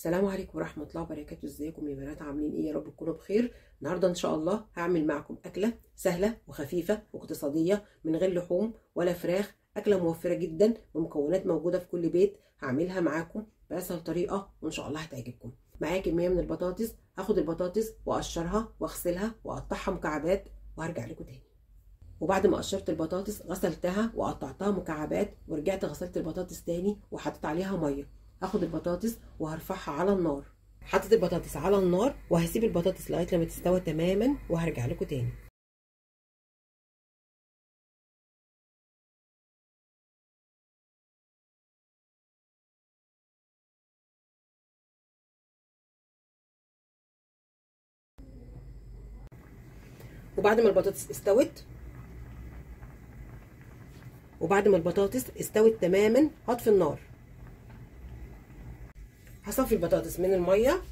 السلام عليكم ورحمة الله وبركاته. ازيكم يا بنات؟ عاملين ايه؟ يا رب تكونوا بخير. النهارده ان شاء الله هعمل معكم اكلة سهلة وخفيفة واقتصادية من غير لحوم ولا فراخ. اكلة موفرة جدا بمكونات موجودة في كل بيت. هعملها معاكم بأسهل طريقة وان شاء الله هتعجبكم. معايا كمية من البطاطس. هاخد البطاطس واقشرها واغسلها واقطعها مكعبات وهرجع لكم تاني. وبعد ما قشرت البطاطس غسلتها وقطعتها مكعبات ورجعت غسلت البطاطس تاني وحطيت عليها ميه. هاخد البطاطس وهرفعها على النار. حطيت البطاطس على النار وهسيب البطاطس لغايه لما تستوي تماما وهرجع لكم تاني. وبعد ما البطاطس استوت تماما هطفي النار. هصفي البطاطس من الميه.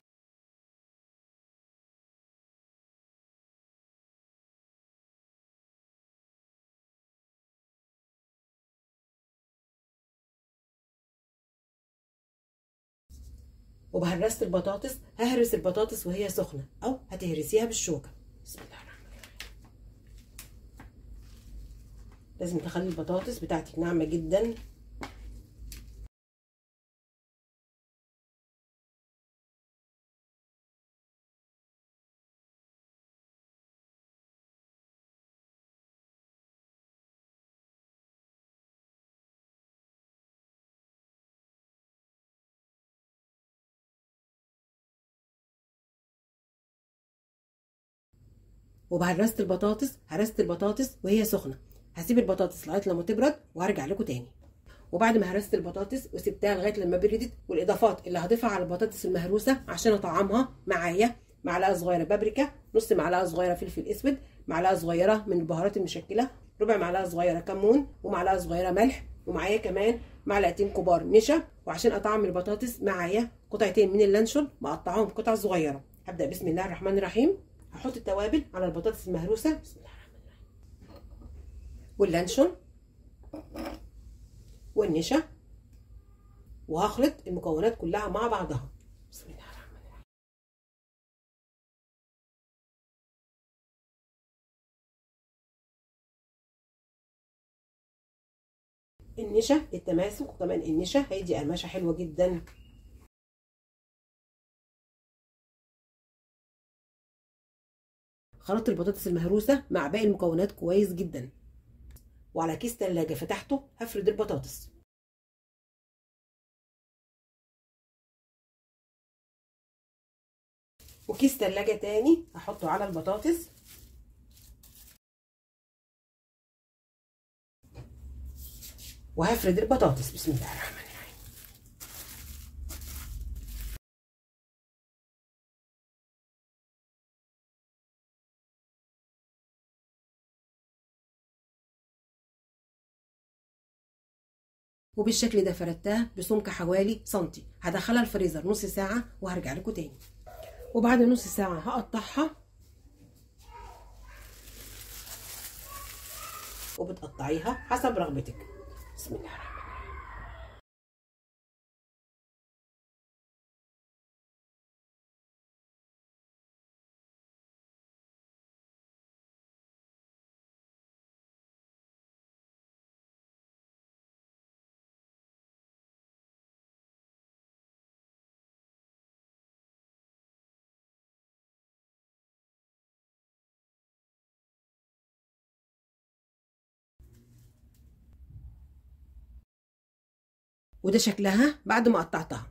وبهرست البطاطس. ههرس البطاطس وهي سخنه او هتهرسيها بالشوكه. بسم الله الرحمن الرحيم. لازم تخلي البطاطس بتاعتك ناعمه جدا. وبهرست البطاطس. هرست البطاطس وهي سخنه. هسيب البطاطس لغايه لما تبرد وهرجع لكم تاني. وبعد ما هرست البطاطس وسبتها لغايه لما بردت، والاضافات اللي هضيفها على البطاطس المهروسه عشان اطعمها معايا: معلقه صغيره بابريكا، نص معلقه صغيره فلفل اسود، معلقه صغيره من البهارات المشكله، ربع معلقه صغيره كمون، ومعلقه صغيره ملح، ومعايا كمان معلقتين كبار نشا. وعشان اطعم البطاطس معايا قطعتين من اللانشون مقطعهم قطع صغيره. هبدا بسم الله الرحمن الرحيم. هحط التوابل على البطاطس المهروسه. بسم الله الرحمن الرحيم. واللانشون والنشا. وهخلط المكونات كلها مع بعضها. بسم الله الرحمن الرحيم. النشا للتماسك، وكمان النشا هيدي قرمشه حلوه جدا. خلطت البطاطس المهروسه مع باقي المكونات كويس جدا. وعلى كيس تلاجة فتحته هفرد البطاطس. وكيس تلاجة تاني هحطه على البطاطس. وهفرد البطاطس. بسم الله الرحمن الرحيم. وبالشكل ده فردتها بسمك حوالي سنتي. هدخلها الفريزر نص ساعة وهرجع لكم تاني. وبعد نص ساعة هقطعها. وبتقطعيها حسب رغبتك. بسم الله الرحمن الرحيم. وده شكلها بعد ما قطعتها.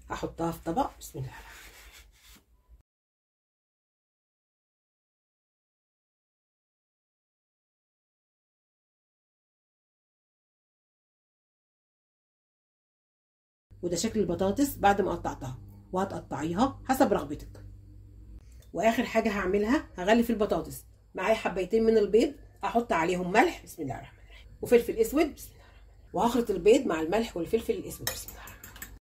هحطها في طبق. بسم الله الرحمن الرحيم. وده شكل البطاطس بعد ما قطعتها. وهتقطعيها حسب رغبتك. واخر حاجه هعملها هغلف البطاطس. معايا حبيتين من البيض هحط عليهم ملح. بسم الله الرحمن الرحيم. وفلفل اسود. بسم الله الرحمن الرحيم. وهخلط البيض مع الملح والفلفل الاسود. بسم الله الرحمن الرحيم.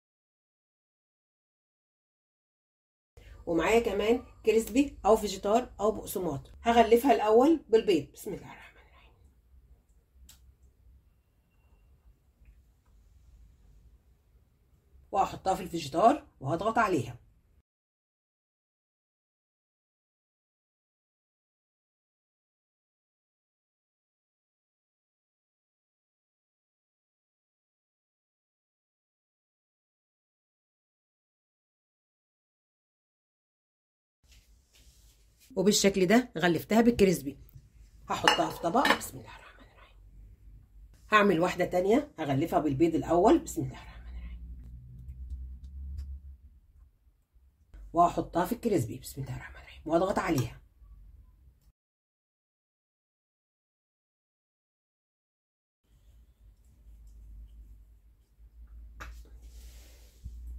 ومعايا كمان كريسبي او فيجيتار او بقسماط. هغلفها الاول بالبيض. بسم الله الرحمن الرحيم. وهحطها في الفيجيتار وهضغط عليها. وبالشكل ده غلفتها بالكريسبي. هحطها في طبق. بسم الله الرحمن الرحيم. هعمل واحدة تانية هغلفها بالبيض الأول. بسم الله الرحمن الرحيم. وهحطها في الكريسبي. بسم الله الرحمن الرحيم. واضغط عليها.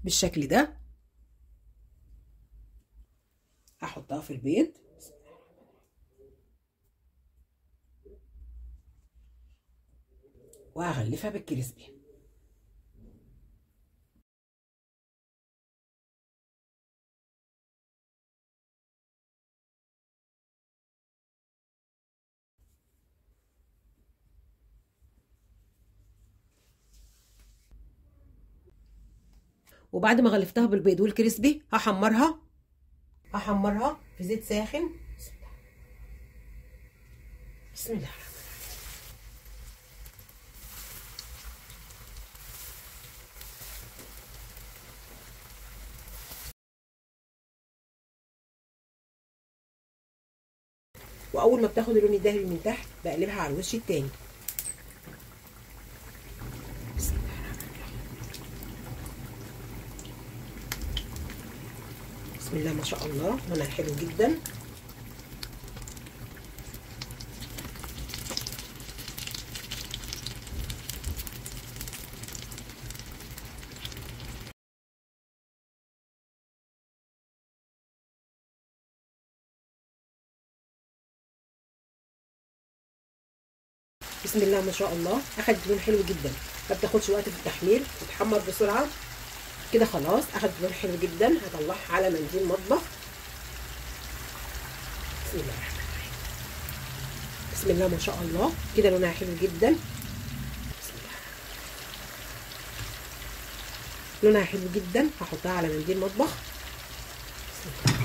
بالشكل ده هحطها في البيض. وهغلفها بالكريسبي. وبعد ما غلفتها بالبيض والكريسبي هحمرها في زيت ساخن. بسم الله الرحمن الرحيم. واول ما بتاخد اللون الذهبي من تحت بقلبها على الوش التاني. بسم الله الرحمن الرحيم. بسم الله ما شاء الله، لونها حلو جدا. بسم الله ما شاء الله، اخدت لون حلو جدا، ما بتاخدش وقت في التحمير، بتتحمر بسرعه كده. خلاص اخدت لون حلو جدا. هطلعها على منديل مطبخ. بسم الله الرحمن الرحيم. بسم الله ما شاء الله، كده لونها حلو جدا. بسم الله. لونها حلو جدا. هحطها على منديل مطبخ. بسم الله.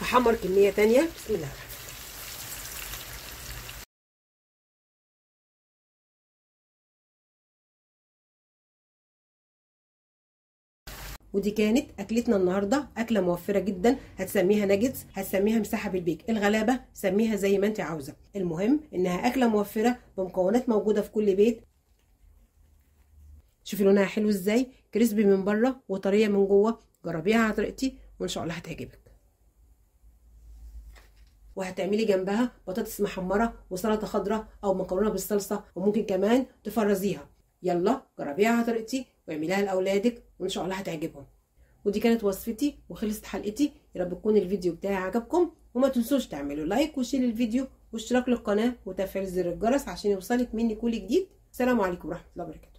هحمر كميه تانية. بسم الله الرحمن الرحيم. ودي كانت اكلتنا النهارده، اكله موفره جدا. هتسميها ناجتس، هتسميها مساحه بالبيك، الغلابه سميها زي ما انت عاوزه، المهم انها اكله موفره بمكونات موجوده في كل بيت. شوفي لونها حلو ازاي، كريسبي من بره وطريه من جوه. جربيها على طريقتي وان شاء الله هتعجبك. وهتعملي جنبها بطاطس محمره وسلطه خضراء او مكرونه بالصلصه، وممكن كمان تفرزيها. يلا جربيها على طريقتي واعمليها لاولادك وان شاء الله هتعجبهم. ودي كانت وصفتي وخلصت حلقتي. يا رب يكون الفيديو بتاعي عجبكم، وما تنسوش تعملوا لايك وشير الفيديو واشتراك للقناه وتفعيل زر الجرس عشان يوصلك مني كل جديد. السلام عليكم ورحمه الله وبركاته.